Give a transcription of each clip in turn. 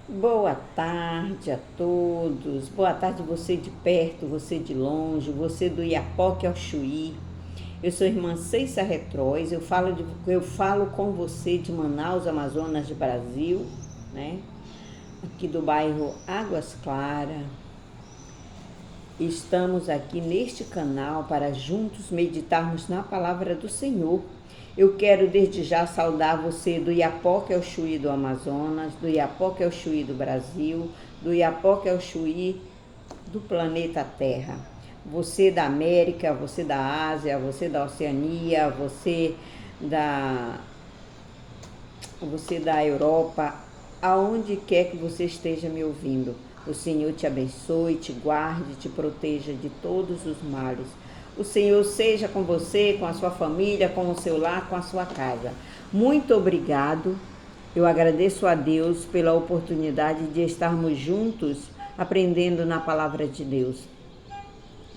Boa tarde a todos. Boa tarde você de perto, você de longe, você do Iapoque ao Chuí. Eu sou a irmã Ceissa Retróis, eu falo com você de Manaus, Amazonas, de Brasil, né? Aqui do bairro Águas Claras. Estamos aqui neste canal para juntos meditarmos na palavra do Senhor. Eu quero desde já saudar você do Iapoque ao Chuí do Amazonas, do Iapoque ao Chuí do Brasil, do Iapoque ao Chuí do planeta Terra. Você da América, você da Ásia, você da Oceania, você da Europa, aonde quer que você esteja me ouvindo. O Senhor te abençoe, te guarde, te proteja de todos os males. O Senhor seja com você, com a sua família, com o seu lar, com a sua casa. Muito obrigado. Eu agradeço a Deus pela oportunidade de estarmos juntos aprendendo na palavra de Deus.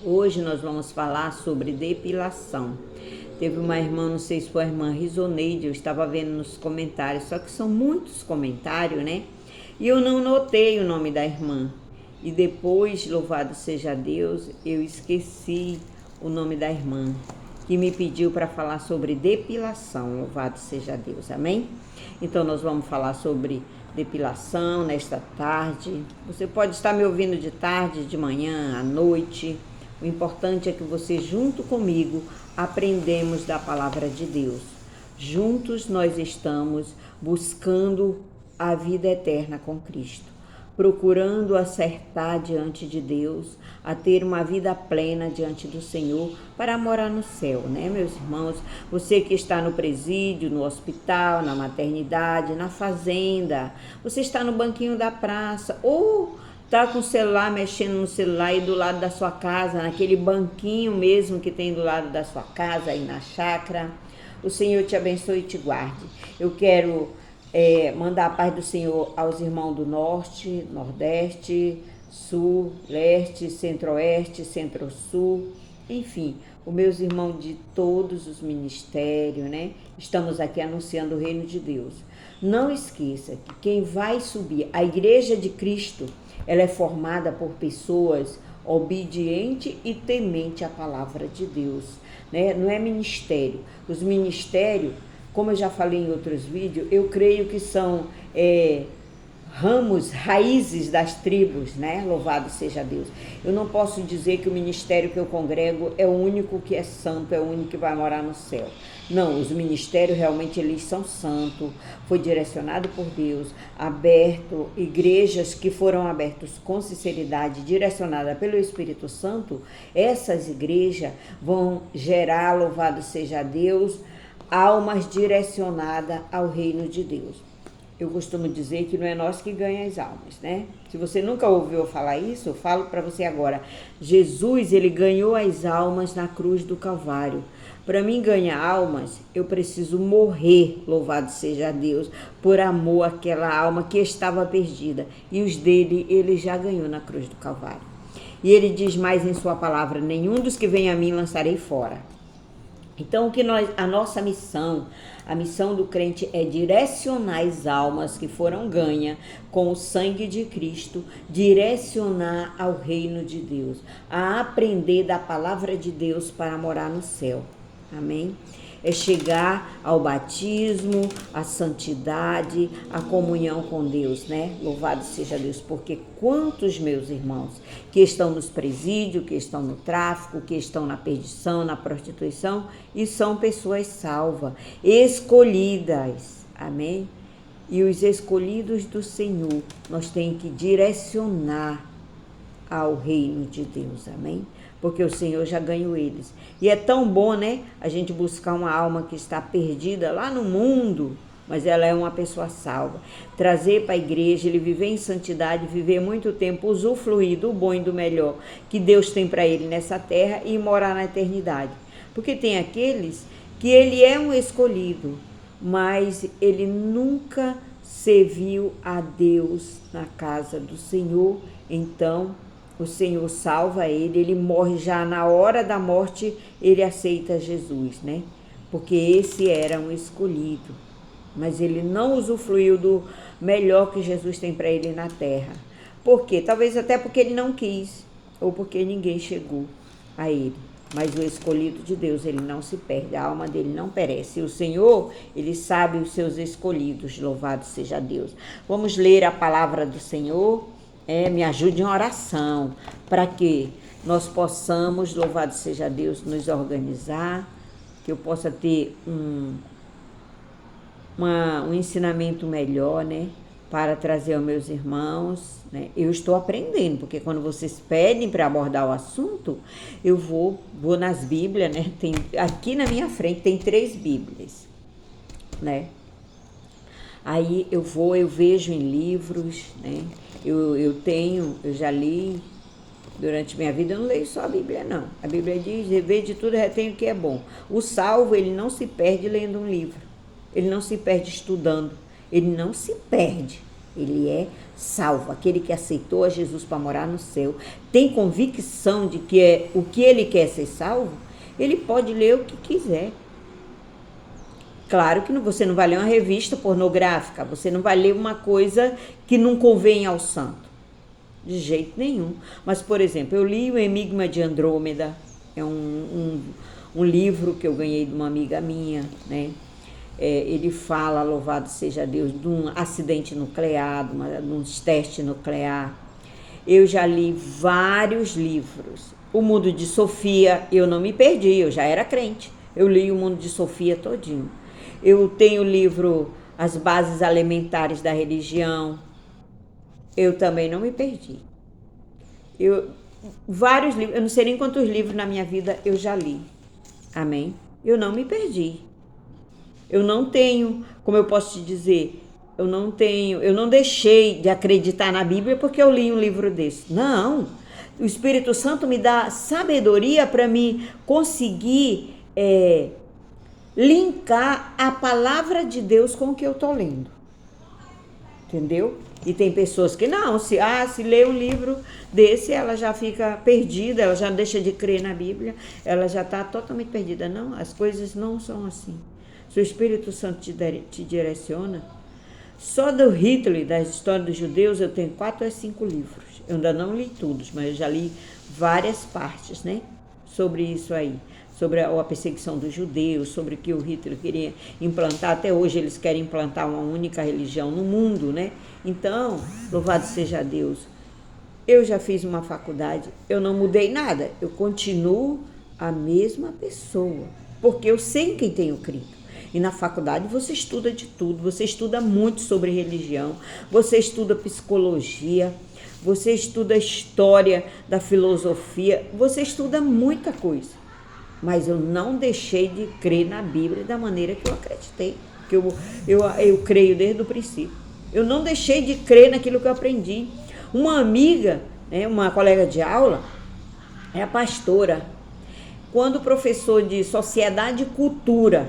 Hoje nós vamos falar sobre depilação. Teve uma irmã, não sei se foi a irmã Risoneide, eu estava vendo nos comentários, só que são muitos comentários, né? E eu não notei o nome da irmã. E depois, louvado seja Deus, eu esqueci o nome da irmã, que me pediu para falar sobre depilação, louvado seja Deus, amém? Então nós vamos falar sobre depilação nesta tarde. Você pode estar me ouvindo de tarde, de manhã, à noite. O importante é que você, junto comigo, aprendemos da palavra de Deus. Juntos nós estamos buscando a vida eterna com Cristo, procurando acertar diante de Deus, a ter uma vida plena diante do Senhor para morar no céu, né, meus irmãos? Você que está no presídio, no hospital, na maternidade, na fazenda, você está no banquinho da praça ou tá com o celular, mexendo no celular aí do lado da sua casa, naquele banquinho mesmo que tem do lado da sua casa, aí na chácara. O Senhor te abençoe e te guarde. Eu quero mandar a paz do Senhor aos irmãos do Norte, Nordeste, Sul, Leste, Centro-Oeste, Centro-Sul, enfim, os meus irmãos de todos os ministérios, né? Estamos aqui anunciando o reino de Deus. Não esqueça que quem vai subir, a Igreja de Cristo, ela é formada por pessoas obedientes e temente à palavra de Deus, né? Não é ministério. Os ministérios, como eu já falei em outros vídeos, eu creio que são ramos, raízes das tribos, né? Louvado seja Deus. Eu não posso dizer que o ministério que eu congrego é o único que é santo, é o único que vai morar no céu. Não, os ministérios realmente eles são santos, foi direcionado por Deus, aberto, igrejas que foram abertas com sinceridade, direcionadas pelo Espírito Santo, essas igrejas vão gerar, louvado seja Deus, almas direcionadas ao reino de Deus. Eu costumo dizer que não é nós que ganhamos as almas, né? Se você nunca ouviu falar isso, eu falo para você agora. Jesus, ele ganhou as almas na cruz do Calvário. Para mim ganhar almas, eu preciso morrer, louvado seja Deus, por amor àquela alma que estava perdida. E os dele, ele já ganhou na cruz do Calvário. E ele diz mais em sua palavra, nenhum dos que vem a mim lançarei fora. Então, a nossa missão, a missão do crente é direcionar as almas que foram ganhas com o sangue de Cristo, direcionar ao reino de Deus, a aprender da palavra de Deus para morar no céu. Amém? É chegar ao batismo, à santidade, à comunhão com Deus, né? Louvado seja Deus, porque quantos meus irmãos que estão nos presídios, que estão no tráfico, que estão na perdição, na prostituição, e são pessoas salvas, escolhidas, amém? E os escolhidos do Senhor, nós temos que direcionar ao reino de Deus, amém? Porque o Senhor já ganhou eles. E é tão bom, né, a gente buscar uma alma que está perdida lá no mundo, mas ela é uma pessoa salva. Trazer para a igreja, ele viver em santidade, viver muito tempo, usufruir do bom e do melhor que Deus tem para ele nessa terra e morar na eternidade. Porque tem aqueles que ele é um escolhido, mas ele nunca serviu a Deus na casa do Senhor, então o Senhor salva ele morre já na hora da morte, ele aceita Jesus, né? Porque esse era um escolhido. mas ele não usufruiu do melhor que Jesus tem para ele na terra. Por quê? Talvez até porque ele não quis, ou porque ninguém chegou a ele. Mas o escolhido de Deus, ele não se perde, a alma dele não perece. E o Senhor, ele sabe os seus escolhidos, louvado seja Deus. Vamos ler a palavra do Senhor, me ajude em oração, para que nós possamos, louvado seja Deus, nos organizar, que eu possa ter um ensinamento melhor, né? Para trazer aos meus irmãos, né? Eu estou aprendendo, porque quando vocês pedem para abordar o assunto, eu vou nas Bíblias, né? Tem, aqui na minha frente tem 3 Bíblias, né? Aí eu vejo em livros, né? Eu já li durante minha vida, eu não leio só a Bíblia, não. A Bíblia diz, vê de tudo, retém o que é bom. O salvo, ele não se perde lendo um livro, ele não se perde estudando, ele não se perde, ele é salvo. Aquele que aceitou a Jesus para morar no céu, tem convicção de que é o que ele quer ser salvo, ele pode ler o que quiser. Claro que você não vai ler uma revista pornográfica, você não vai ler uma coisa que não convém ao santo, de jeito nenhum. Mas, por exemplo, eu li o Enigma de Andrômeda, é um livro que eu ganhei de uma amiga minha, né? Ele fala, louvado seja Deus, de um acidente nuclear, de um teste nuclear. Eu já li vários livros. O Mundo de Sofia, eu não me perdi, eu já era crente. Eu li o Mundo de Sofia todinho. Eu tenho o livro As Bases Elementares da Religião. Eu também não me perdi. Vários livros, eu não sei nem quantos livros na minha vida eu já li. Amém? Eu não me perdi. Eu não tenho, como eu posso te dizer, eu não deixei de acreditar na Bíblia porque eu li um livro desse. Não, o Espírito Santo me dá sabedoria para me conseguir linkar a palavra de Deus com o que eu estou lendo. Entendeu? E tem pessoas que não, se lê um livro desse, ela já fica perdida, ela já deixa de crer na Bíblia, ela já está totalmente perdida. Não, as coisas não são assim. Se o Espírito Santo te direciona, só do Hitler, da história dos judeus, eu tenho 4 a 5 livros. Eu ainda não li todos, mas eu já li várias partes, né? Sobre isso aí. Sobre a perseguição dos judeus, sobre o que o Hitler queria implantar. Até hoje eles querem implantar uma única religião no mundo, né? Então, louvado seja Deus. Eu já fiz uma faculdade, eu não mudei nada. Eu continuo a mesma pessoa, porque eu sei em quem tenho crido. E na faculdade você estuda de tudo, você estuda muito sobre religião, você estuda psicologia, você estuda a história da filosofia, você estuda muita coisa. Mas eu não deixei de crer na Bíblia da maneira que eu acreditei, que eu creio desde o princípio. Eu não deixei de crer naquilo que eu aprendi. Uma amiga, né, uma colega de aula, é a pastora. Quando o professor de Sociedade e Cultura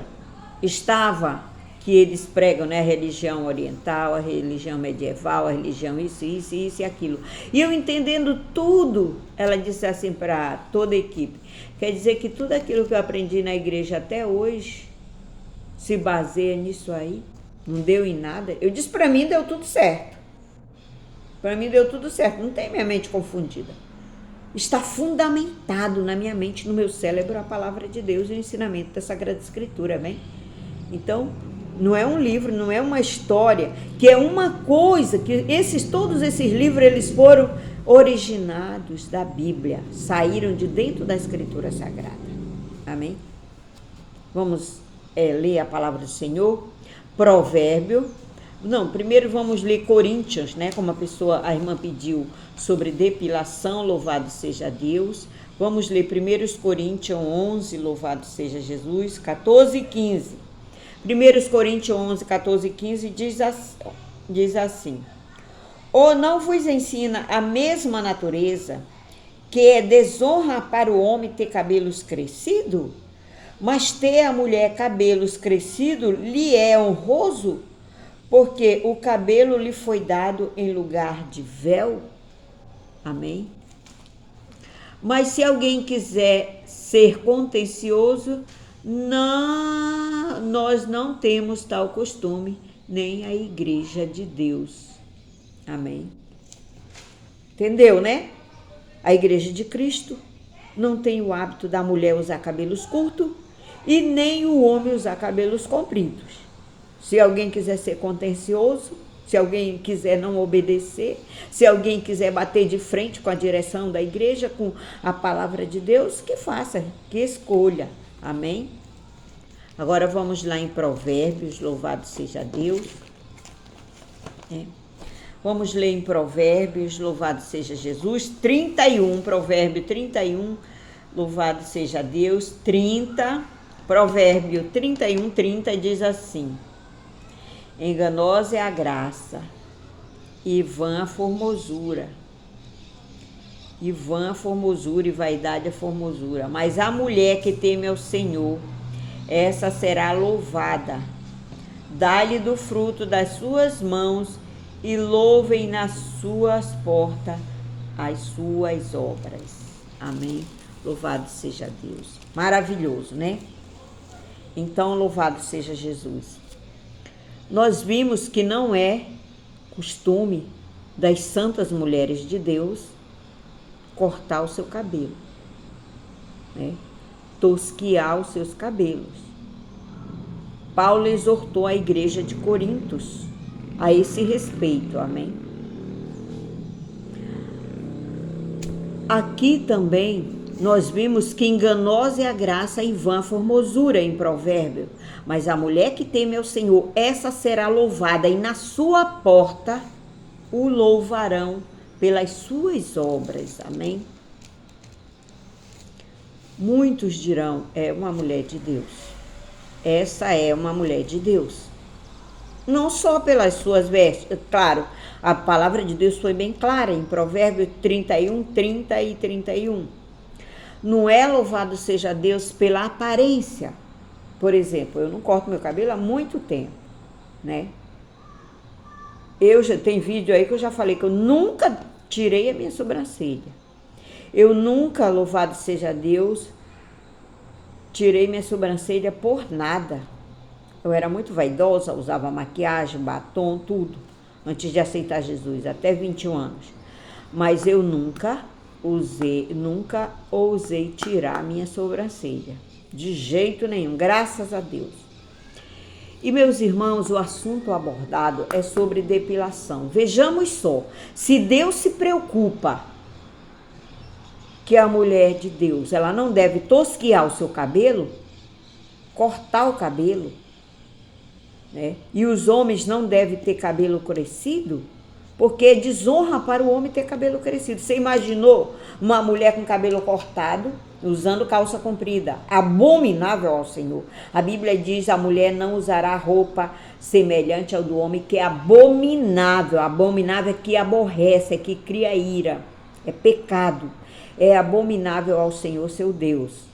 estava, que eles pregam, né, a religião oriental, a religião medieval, a religião isso e aquilo. E eu entendendo tudo, ela disse assim para toda a equipe, quer dizer que tudo aquilo que eu aprendi na igreja até hoje se baseia nisso aí? Não deu em nada? Eu disse, para mim deu tudo certo. Para mim deu tudo certo, não tem minha mente confundida. Está fundamentado na minha mente, no meu cérebro, a palavra de Deus e o ensinamento da Sagrada Escritura, amém? Então, não é um livro, não é uma história, que é uma coisa, que todos esses livros, eles foram originados da Bíblia, saíram de dentro da Escritura Sagrada, amém? Vamos ler a palavra do Senhor, primeiro vamos ler Coríntios, né, como a irmã pediu, sobre depilação, louvado seja Deus. Vamos ler 1 Coríntios 11, louvado seja Jesus, 14 e 15. 1 Coríntios 11, 14 e 15 diz assim: ou não vos ensina a mesma natureza, que é desonra para o homem ter cabelos crescidos? Mas ter a mulher cabelos crescidos lhe é honroso, porque o cabelo lhe foi dado em lugar de véu. Amém? Mas se alguém quiser ser contencioso, nós não temos tal costume, nem a igreja de Deus. Amém? Entendeu, né? A igreja de Cristo não tem o hábito da mulher usar cabelos curtos e nem o homem usar cabelos compridos. Se alguém quiser ser contencioso, se alguém quiser não obedecer, se alguém quiser bater de frente com a direção da igreja, com a palavra de Deus, que faça, que escolha. Amém? Agora vamos lá em Provérbios, louvado seja Deus. Vamos ler em Provérbios, louvado seja Jesus, 31, Provérbio 31, louvado seja Deus, 30, Provérbio 31, 30 diz assim: enganosa é a graça, e vã a formosura. E vã a formosura, e vaidade a formosura. Mas a mulher que teme ao Senhor, essa será louvada. Dá-lhe do fruto das suas mãos, e louvem nas suas portas as suas obras. Amém? Louvado seja Deus. Maravilhoso, né? Então, louvado seja Jesus. Nós vimos que não é costume das santas mulheres de Deus cortar o seu cabelo, né? Tosquiar os seus cabelos. Paulo exortou a igreja de Corintos a esse respeito, amém? Aqui também nós vimos que enganosa é a graça e vã a formosura em Provérbio, mas a mulher que teme ao Senhor, essa será louvada, e na sua porta o louvarão pelas suas obras, amém? Muitos dirão, é uma mulher de Deus. Essa é uma mulher de Deus. Não só pelas suas vestes, claro, a palavra de Deus foi bem clara em Provérbio 31, 30 e 31. Não é louvado seja Deus pela aparência. Por exemplo, eu não corto meu cabelo há muito tempo, né? Tem vídeo aí que eu já falei que eu nunca tirei a minha sobrancelha. Eu nunca, louvado seja Deus, tirei minha sobrancelha por nada. Eu era muito vaidosa, usava maquiagem, batom, tudo, antes de aceitar Jesus, até 21 anos. Mas eu nunca ousei tirar minha sobrancelha, de jeito nenhum, graças a Deus. E meus irmãos, o assunto abordado é sobre depilação. Vejamos só, se Deus se preocupa que a mulher de Deus, ela não deve tosquiar o seu cabelo, cortar o cabelo, né? E os homens não devem ter cabelo crescido, porque é desonra para o homem ter cabelo crescido. Você imaginou uma mulher com cabelo cortado, usando calça comprida? Abominável ao Senhor. A Bíblia diz, a mulher não usará roupa semelhante ao do homem, que é abominável. Abominável é que aborrece, é que cria ira, é pecado. É abominável ao Senhor seu Deus.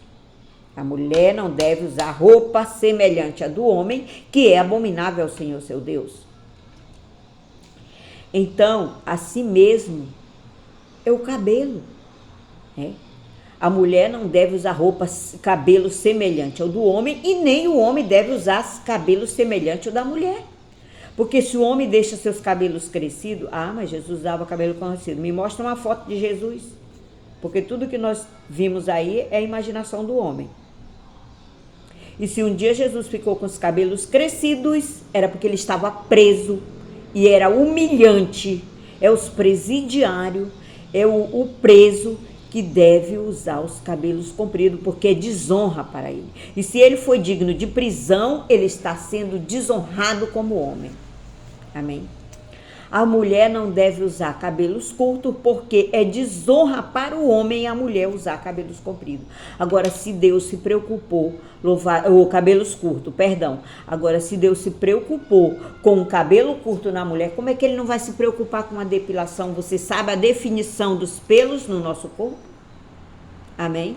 A mulher não deve usar roupa semelhante à do homem, que é abominável ao Senhor seu Deus. Então, assim mesmo, é o cabelo, né? A mulher não deve usar roupa, cabelo semelhante ao do homem, e nem o homem deve usar cabelo semelhante ao da mulher. Porque se o homem deixa seus cabelos crescidos, mas Jesus usava cabelo crescido. Me mostra uma foto de Jesus. Porque tudo que nós vimos aí é a imaginação do homem. E se um dia Jesus ficou com os cabelos crescidos, era porque ele estava preso e era humilhante. É os presidiários, é o preso que deve usar os cabelos compridos, porque é desonra para ele. E se ele foi digno de prisão, ele está sendo desonrado como homem. Amém? A mulher não deve usar cabelos curtos, porque é desonra para o homem a mulher usar cabelos compridos. Agora, se Deus se preocupou, cabelos curtos, perdão. Agora, se Deus se preocupou com o cabelo curto na mulher, como é que ele não vai se preocupar com a depilação? Você sabe a definição dos pelos no nosso corpo? Amém?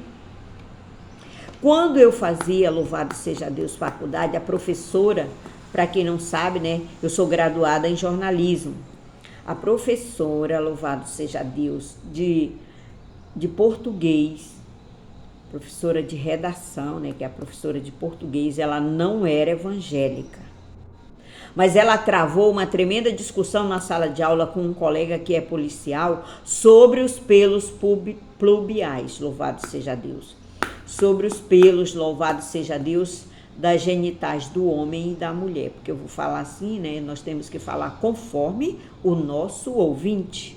Quando eu fazia, louvado seja Deus, faculdade, a professora, para quem não sabe, né, eu sou graduada em jornalismo. A professora, louvado seja Deus, de português, professora de redação, né, que é a professora de português, ela não era evangélica. Mas ela travou uma tremenda discussão na sala de aula com um colega que é policial sobre os pelos pluviais, louvado seja Deus. Sobre os pelos, louvado seja Deus, das genitais do homem e da mulher. Porque eu vou falar assim, né? Nós temos que falar conforme o nosso ouvinte.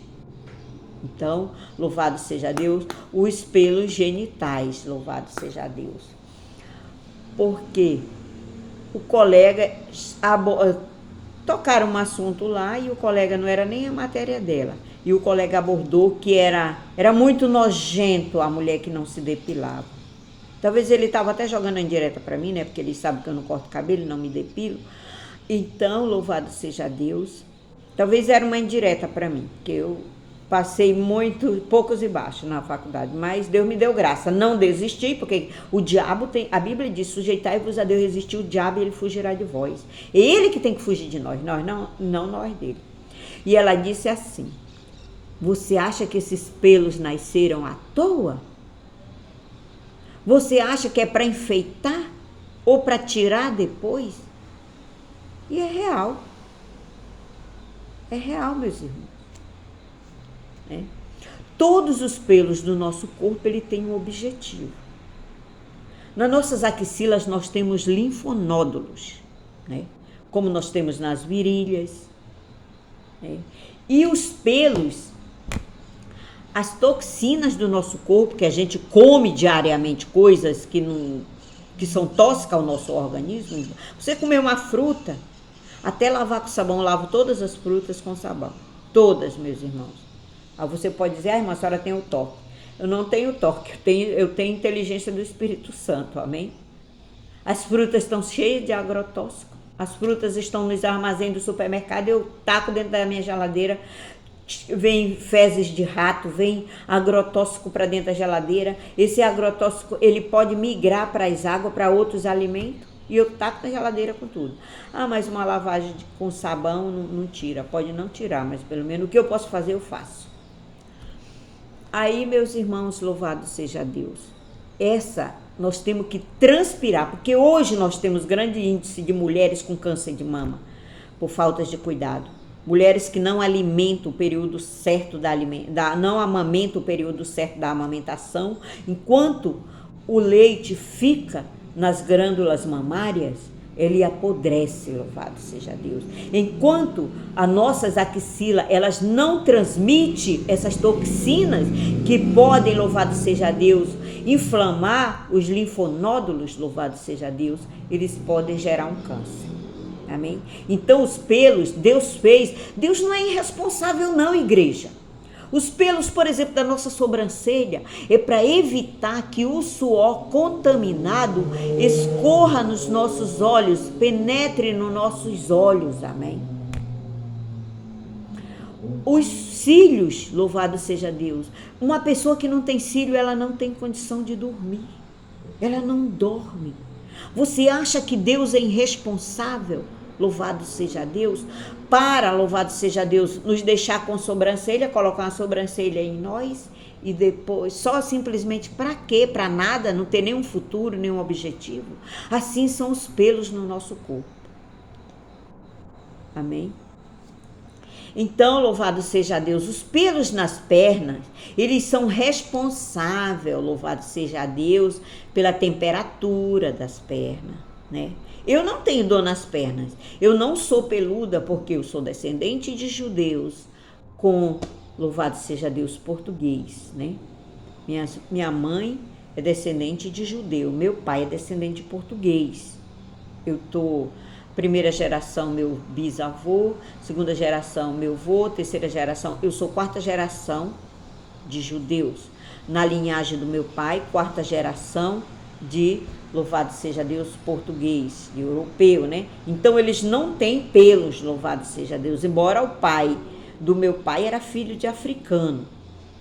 Então, louvado seja Deus, os pelos genitais, louvado seja Deus. Porque o colega tocaram um assunto lá e o colega não era nem a matéria dela. E o colega abordou que era muito nojento a mulher que não se depilava. Talvez ele estava até jogando a indireta para mim, né? Porque ele sabe que eu não corto cabelo, não me depilo. Então, louvado seja Deus. Talvez era uma indireta para mim, porque eu passei poucos e baixos na faculdade, mas Deus me deu graça. Não desisti, porque o diabo tem, a Bíblia diz, sujeitai-vos a Deus, resistir o diabo e ele fugirá de vós. É ele que tem que fugir de nós não nós dele. E ela disse assim, você acha que esses pelos nasceram à toa? Você acha que é para enfeitar ou para tirar depois? E é real. É real, meus irmãos. É. Todos os pelos do nosso corpo, ele tem um objetivo. Nas nossas axilas nós temos linfonódulos, né? Como nós temos nas virilhas. Né? E os pelos, as toxinas do nosso corpo, que a gente come diariamente, coisas que são tóxicas ao nosso organismo. Você comer uma fruta, até lavar com sabão, eu lavo todas as frutas com sabão. Todas, meus irmãos. Aí você pode dizer, irmã, a senhora tem o toque. Eu não tenho toque, eu tenho inteligência do Espírito Santo, amém? As frutas estão cheias de agrotóxico. As frutas estão nos armazéns do supermercado, eu taco dentro da minha geladeira, vem fezes de rato, vem agrotóxico para dentro da geladeira. Esse agrotóxico, ele pode migrar para as águas, para outros alimentos, e eu taco na geladeira com tudo. Ah, mas uma lavagem com sabão não tira. Pode não tirar, mas pelo menos o que eu posso fazer, eu faço. Aí, meus irmãos, louvado seja Deus. Nós temos que transpirar, porque hoje nós temos grande índice de mulheres com câncer de mama, por falta de cuidado. Mulheres que não alimentam o período certo não amamentam o período certo da amamentação, enquanto o leite fica nas glândulas mamárias, ele apodrece, louvado seja Deus. Enquanto as nossas axilas, elas não transmitem essas toxinas que podem, louvado seja Deus, inflamar os linfonódulos, louvado seja Deus, eles podem gerar um câncer. Amém? Então os pelos, Deus fez. Deus não é irresponsável não, igreja. Os pelos, por exemplo, da nossa sobrancelha, é para evitar que o suor contaminado escorra nos nossos olhos, penetre nos nossos olhos, amém? Os cílios, louvado seja Deus. Uma pessoa que não tem cílio, ela não tem condição de dormir. Ela não dorme. Você acha que Deus é irresponsável? Louvado seja Deus, louvado seja Deus, nos deixar com sobrancelha, colocar uma sobrancelha em nós e depois, só simplesmente para quê? Para nada, não ter nenhum futuro, nenhum objetivo. Assim são os pelos no nosso corpo. Amém? Então, louvado seja Deus, os pelos nas pernas, eles são responsáveis, louvado seja Deus, pela temperatura das pernas, né? Eu não tenho dor nas pernas, eu não sou peluda porque eu sou descendente de judeus com, louvado seja Deus, português, né? Minha mãe é descendente de judeu, meu pai é descendente de português. Eu tô primeira geração, meu bisavô, segunda geração, meu avô, terceira geração, eu sou quarta geração de judeus. Na linhagem do meu pai, quarta geração de, louvado seja Deus, português, de europeu, né? Então eles não têm pelos, louvado seja Deus, embora o pai do meu pai era filho de africano,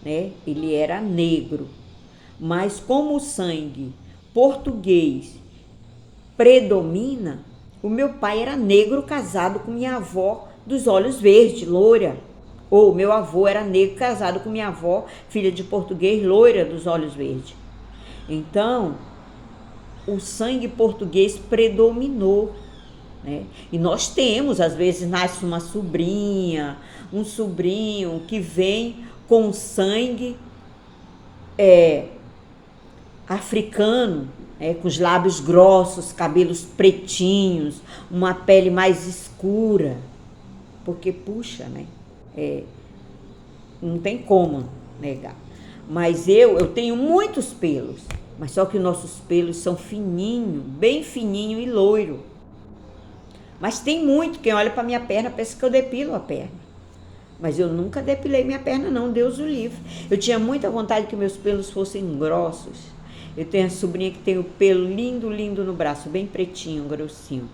né? Ele era negro, mas como o sangue português predomina, o meu pai era negro casado com minha avó dos olhos verdes, loira. Ou meu avô era negro casado com minha avó, filha de português, loira dos olhos verdes. Então, o sangue português predominou, né? E nós temos, às vezes, nasce uma sobrinha, um sobrinho que vem com sangue africano, com os lábios grossos, cabelos pretinhos, uma pele mais escura, porque puxa, né? Não tem como negar. Mas eu tenho muitos pelos, mas só que os nossos pelos são fininho, bem fininho e loiro. Mas tem muito, quem olha para minha perna pensa que eu depilo a perna. Mas eu nunca depilei minha perna não, Deus o livre. Eu tinha muita vontade que meus pelos fossem grossos. Eu tenho a sobrinha que tem o pelo lindo, lindo no braço, bem pretinho, grossinho.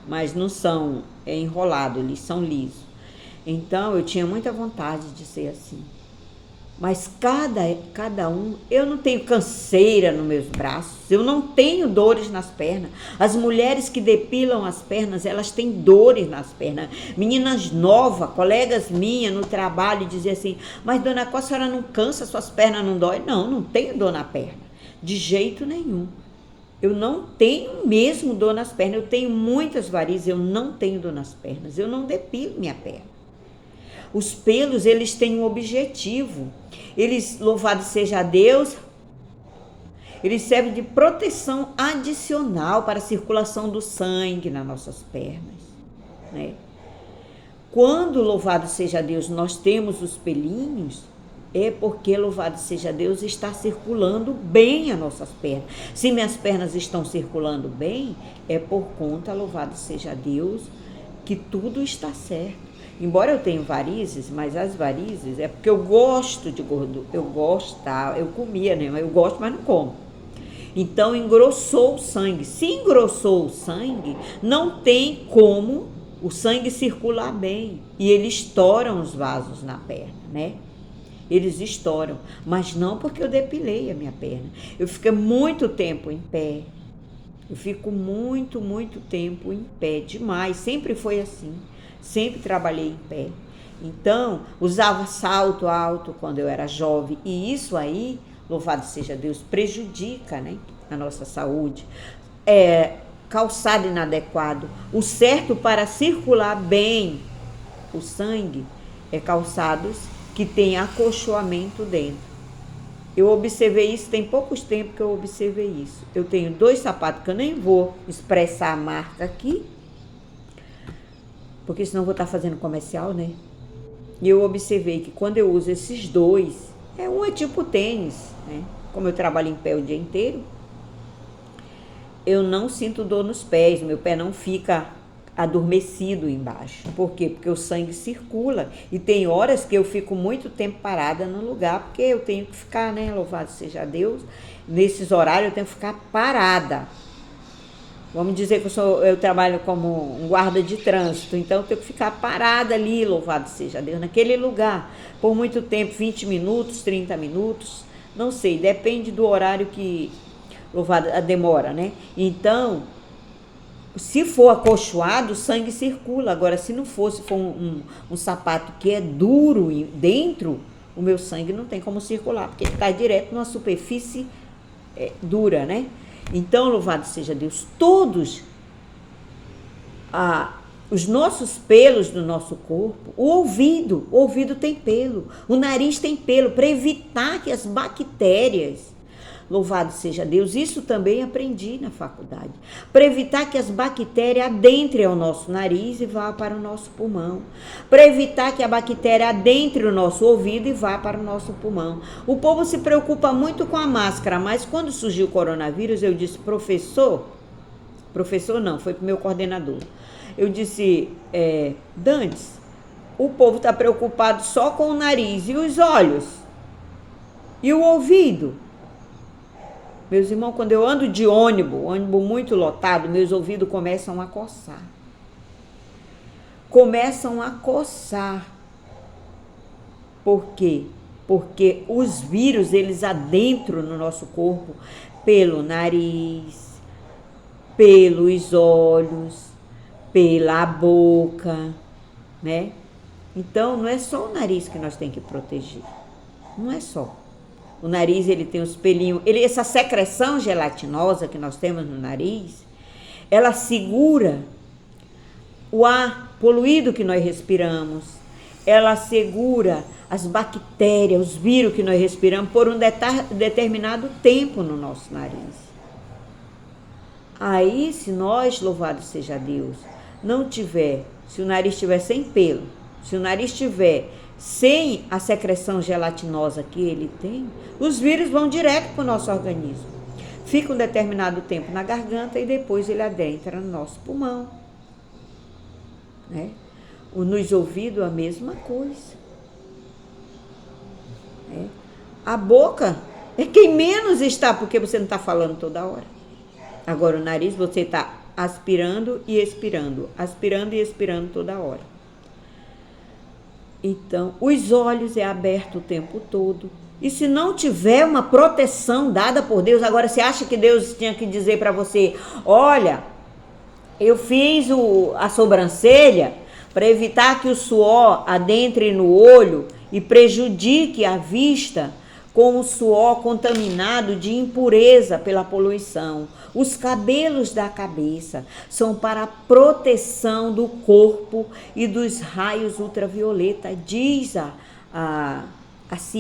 Mas não são enrolados, eles são lisos. Então eu tinha muita vontade de ser assim. Mas cada um, eu não tenho canseira nos meus braços, eu não tenho dores nas pernas. As mulheres que depilam as pernas, elas têm dores nas pernas. Meninas novas, colegas minhas no trabalho, diziam assim, mas dona Costa, a senhora não cansa, suas pernas não dói? Não, não tenho dor na perna, de jeito nenhum. Eu não tenho mesmo dor nas pernas, eu tenho muitas varizes, eu não tenho dor nas pernas, eu não depilo minha perna. Os pelos, eles têm um objetivo. Eles, louvado seja Deus, eles servem de proteção adicional para a circulação do sangue nas nossas pernas, né? Quando, louvado seja Deus, nós temos os pelinhos, é porque, louvado seja Deus, está circulando bem as nossas pernas. Se minhas pernas estão circulando bem, é por conta, louvado seja Deus, que tudo está certo. Embora eu tenha varizes, mas as varizes é porque eu gosto de gordura. Eu gosto, tá? Eu comia, né? Eu gosto, mas não como. Então engrossou o sangue. Se engrossou o sangue, não tem como o sangue circular bem. E ele estoura os vasos na perna, né? Eles estouram. Mas não porque eu depilei a minha perna. Eu fiquei muito tempo em pé. Eu fico muito, muito tempo em pé. Demais. Sempre foi assim. Sempre trabalhei em pé. Então, usava salto alto quando eu era jovem. E isso aí, louvado seja Deus, prejudica, né, a nossa saúde. Calçado inadequado. O certo para circular bem o sangue é calçados que tem acolchoamento dentro. Eu observei isso, tem poucos tempos que eu observei isso. Eu tenho 2 sapatos que eu nem vou expressar a marca aqui, porque senão eu vou estar fazendo comercial, né? E eu observei que quando eu uso esses 2, um é tipo tênis, né? Como eu trabalho em pé o dia inteiro, eu não sinto dor nos pés, meu pé não fica adormecido embaixo. Por quê? Porque o sangue circula. E tem horas que eu fico muito tempo parada no lugar, porque eu tenho que ficar, né? Louvado seja Deus. Nesses horários eu tenho que ficar parada. Vamos dizer que eu trabalho como um guarda de trânsito, então eu tenho que ficar parada ali, louvado seja Deus, naquele lugar, por muito tempo, 20 minutos, 30 minutos, não sei, depende do horário que, louvado, a demora, né? Então, se for acolchoado, o sangue circula. Agora, se não for, se for um sapato que é duro dentro, o meu sangue não tem como circular, porque ele está direto numa superfície dura, né? Então, louvado seja Deus, todos os nossos pelos do nosso corpo, o ouvido tem pelo, o nariz tem pelo, para evitar que as bactérias, louvado seja Deus, isso também aprendi na faculdade, para evitar que as bactérias adentrem ao nosso nariz e vá para o nosso pulmão, para evitar que a bactéria adentre o nosso ouvido e vá para o nosso pulmão. O povo se preocupa muito com a máscara, mas quando surgiu o coronavírus, eu disse, professor não, foi para o meu coordenador, eu disse, Dantes, o povo está preocupado só com o nariz e os olhos e o ouvido. Meus irmãos, quando eu ando de ônibus muito lotado, meus ouvidos começam a coçar. Por quê? Porque os vírus, eles adentram no nosso corpo pelo nariz, pelos olhos, pela boca, né? Então, não é só o nariz que nós temos que proteger. Não é só. O nariz, ele tem os pelinhos, essa secreção gelatinosa que nós temos no nariz, ela segura o ar poluído que nós respiramos, ela segura as bactérias, os vírus que nós respiramos por um determinado tempo no nosso nariz. Aí, se nós, louvado seja Deus, não tiver, se o nariz estiver sem pelo, se o nariz estiver sem a secreção gelatinosa que ele tem, os vírus vão direto para o nosso organismo. Fica um determinado tempo na garganta e depois ele adentra no nosso pulmão. Né? Nos ouvidos, a mesma coisa. Né? A boca é quem menos está, porque você não está falando toda hora. Agora, o nariz, você está aspirando e expirando toda hora. Então, os olhos é aberto o tempo todo. E se não tiver uma proteção dada por Deus, agora você acha que Deus tinha que dizer para você, olha, eu fiz a sobrancelha para evitar que o suor adentre no olho e prejudique a vista com o suor contaminado de impureza pela poluição. Os cabelos da cabeça são para a proteção do corpo e dos raios ultravioleta, diz a ciência.